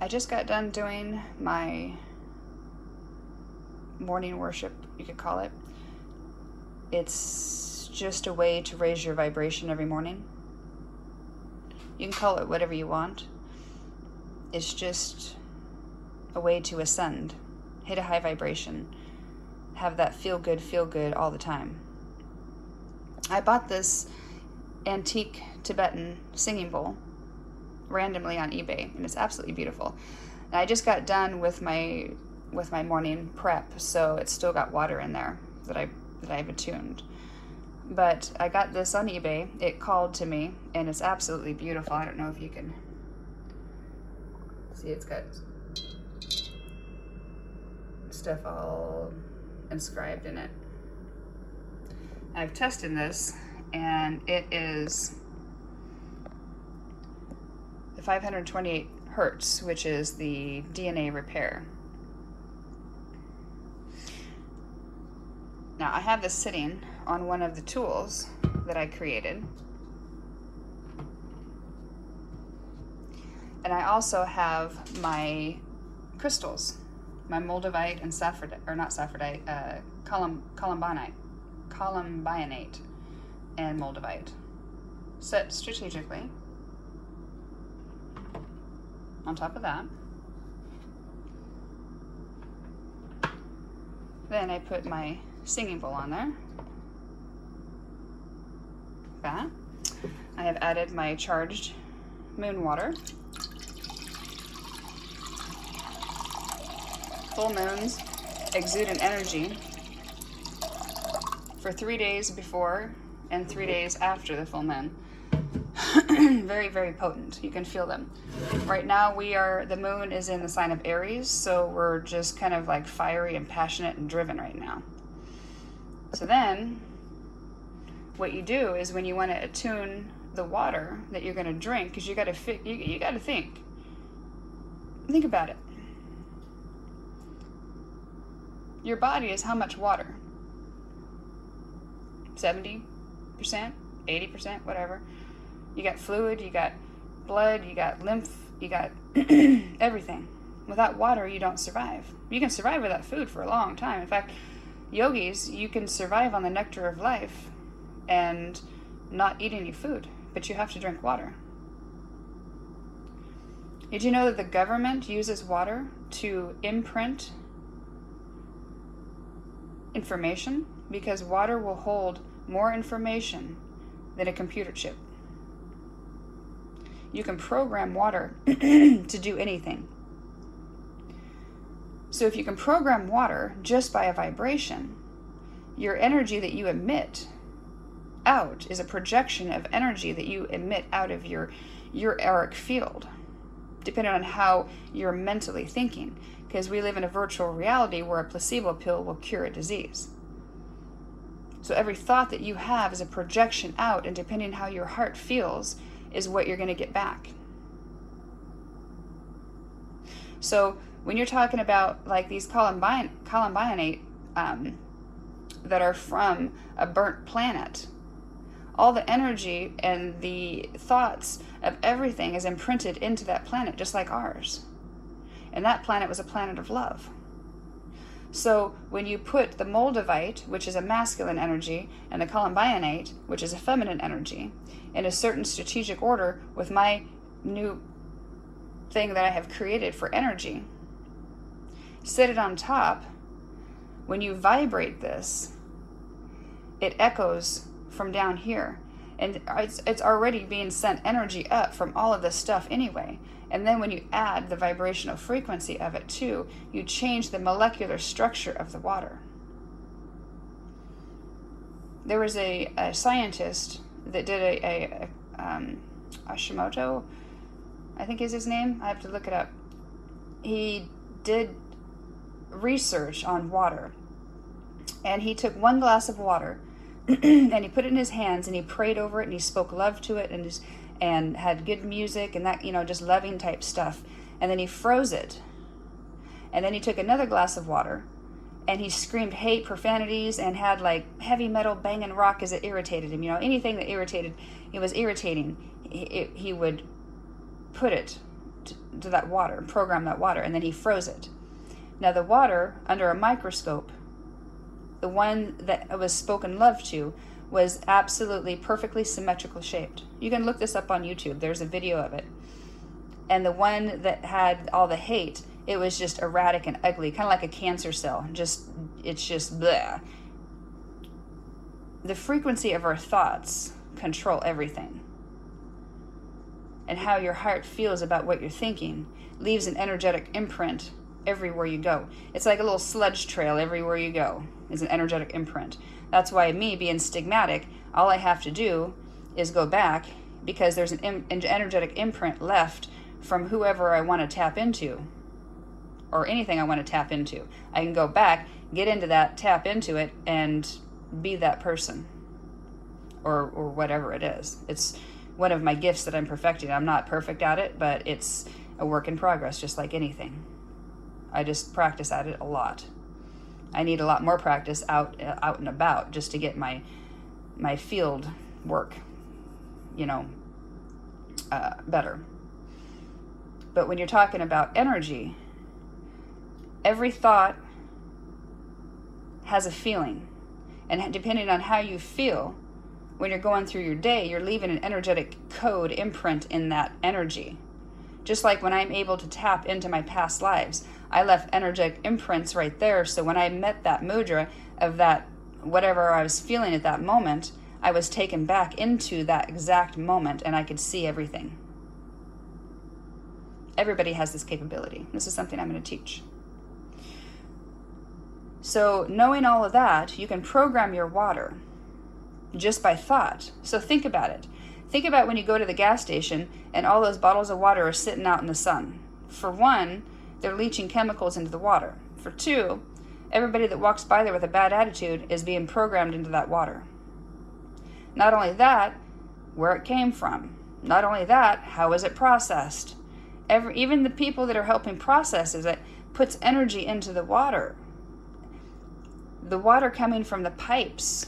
I just got done doing my morning worship, you could call it. It's just a way to raise your vibration every morning. You can call it whatever you want. It's just a way to ascend, hit a high vibration, have that feel good all the time. I bought this antique Tibetan singing bowl randomly on eBay, and it's absolutely beautiful. And I just got done with my morning prep, so it's still got water in there that I've attuned. But I got this on eBay. It called to me, and it's absolutely beautiful. I don't know if you can see, it's got stuff all inscribed in it. I've tested this, and it is 528 hertz, which is the DNA repair. Now, I have this sitting on one of the tools that I created. And I also have my crystals, my moldavite and columbinite and moldavite, set strategically on top of that. Then I put my singing bowl on there. That. I have added my charged moon water. Full moons exude an energy for 3 days before and 3 days after the full moon. Very, very potent. You can feel them. Right now the moon is in the sign of Aries, so we're just kind of like fiery and passionate and driven right now. So then what you do is when you want to attune the water that you're going to drink, because you got to think about it. Your body is how much water? 70%, 80%, whatever. You got fluid, you got blood, you got lymph, you got everything. Without water, you don't survive. You can survive without food for a long time. In fact, yogis, you can survive on the nectar of life and not eat any food, but you have to drink water. Did you know that the government uses water to imprint information? Because water will hold more information than a computer chip. You can program water to do anything. So if you can program water just by a vibration, your energy that you emit out is a projection of energy that you emit out of your auric field, depending on how you're mentally thinking. Because we live in a virtual reality where a placebo pill will cure a disease. So every thought that you have is a projection out, and depending on how your heart feels is what you're going to get back. So when you're talking about like these columbinate that are from a burnt planet, all the energy and the thoughts of everything is imprinted into that planet, just like ours. And that planet was a planet of love. So when you put the moldavite, which is a masculine energy, and the columbinate, which is a feminine energy, in a certain strategic order with my new thing that I have created for energy, set it on top, when you vibrate this, it echoes from down here. And it's already being sent energy up from all of this stuff anyway. And then when you add the vibrational frequency of it too, you change the molecular structure of the water. There was a scientist that did a Hashimoto, I think is his name. I have to look it up. He did research on water. And he took 1 glass of water and he put it in his hands and he prayed over it and he spoke love to it and had good music and that, just loving type stuff. And then he froze it. And then he took another glass of water and he screamed hate, profanities, and had like heavy metal banging rock as it irritated him. Anything that irritated, it was irritating. He would put it to that water, programmed that water, and then he froze it. Now the water, under a microscope, the one that was spoken love to, was absolutely perfectly symmetrical shaped. You can look this up on YouTube. There's a video of it. And the one that had all the hate, it was just erratic and ugly, kind of like a cancer cell. It's just bleh. The frequency of our thoughts control everything. And how your heart feels about what you're thinking leaves an energetic imprint everywhere you go. It's like a little sludge trail everywhere you go. It's an energetic imprint. That's why me being stigmatic, all I have to do is go back, because there's an energetic imprint left from whoever I want to tap into, or anything I want to tap into. I can go back, get into that, tap into it, and be that person, or whatever it is. It's one of my gifts that I'm perfecting. I'm not perfect at it, but it's a work in progress, just like anything. I just practice at it a lot. I need a lot more practice out and about just to get my field work, better. But when you're talking about energy, every thought has a feeling. And depending on how you feel, when you're going through your day, you're leaving an energetic code imprint in that energy. Just like when I'm able to tap into my past lives, I left energetic imprints right there. So when I met that mudra of that, whatever I was feeling at that moment, I was taken back into that exact moment and I could see everything. Everybody has this capability. This is something I'm going to teach. So knowing all of that, you can program your water just by thought. So think about it. Think about when you go to the gas station and all those bottles of water are sitting out in the sun. For one, they're leaching chemicals into the water. For two, everybody that walks by there with a bad attitude is being programmed into that water. Not only that, where it came from. Not only that, how is it processed? Even the people that are helping process it puts energy into the water. The water coming from the pipes,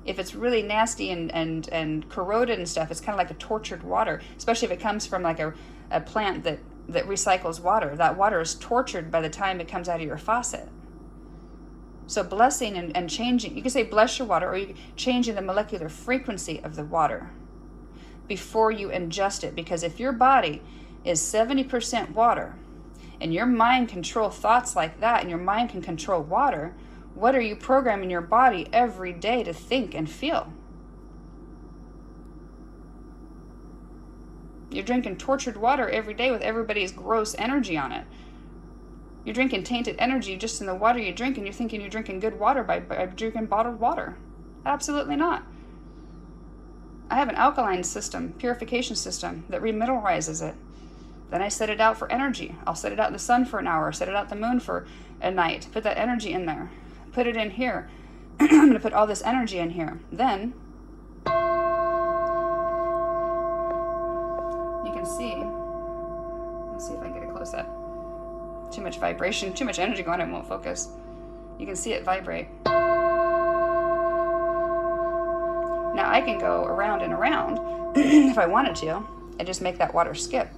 if it's really nasty and corroded and stuff, it's kind of like a tortured water, especially if it comes from like a plant that recycles water. That water is tortured by the time it comes out of your faucet. So blessing and changing, you can say bless your water, or you changing the molecular frequency of the water before you ingest it. Because if your body is 70% water and your mind control thoughts like that, and your mind can control water, what are you programming your body every day to think and feel? You're drinking tortured water every day with everybody's gross energy on it. You're drinking tainted energy just in the water you drink, and you're thinking you're drinking good water by drinking bottled water. Absolutely not. I have an alkaline system, purification system, that remineralizes it. Then I set it out for energy. I'll set it out in the sun for an hour, set it out in the moon for a night, put that energy in there, put it in here. I'm going to put all this energy in here. Then you can see, let's see if I can get it close up. Too much vibration, too much energy going on, it won't focus. You can see it vibrate. Now I can go around and around if I wanted to and just make that water skip.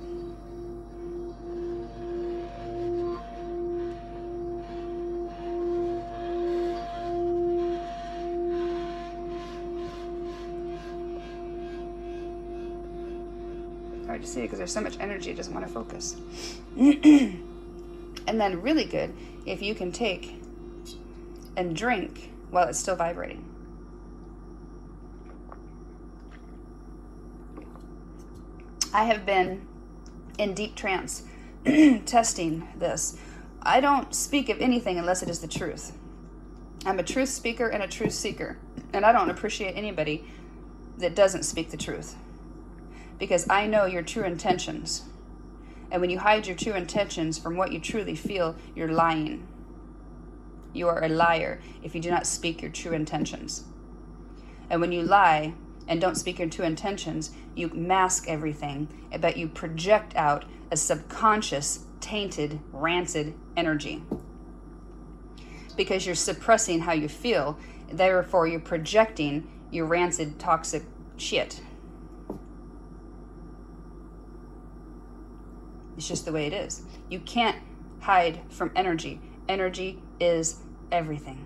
Hard to see because there's so much energy, it doesn't want to focus. And then really good if you can take and drink while it's still vibrating. I have been in deep trance testing this. I don't speak of anything unless it is the truth. I'm a truth speaker and a truth seeker, and I don't appreciate anybody that doesn't speak the truth, because I know your true intentions. And when you hide your true intentions from what you truly feel, you're lying. You are a liar if you do not speak your true intentions. And when you lie and don't speak your true intentions, you mask everything, but you project out a subconscious, tainted, rancid energy. Because you're suppressing how you feel, therefore you're projecting your rancid, toxic shit. It's just the way it is. You can't hide from energy. Energy is everything.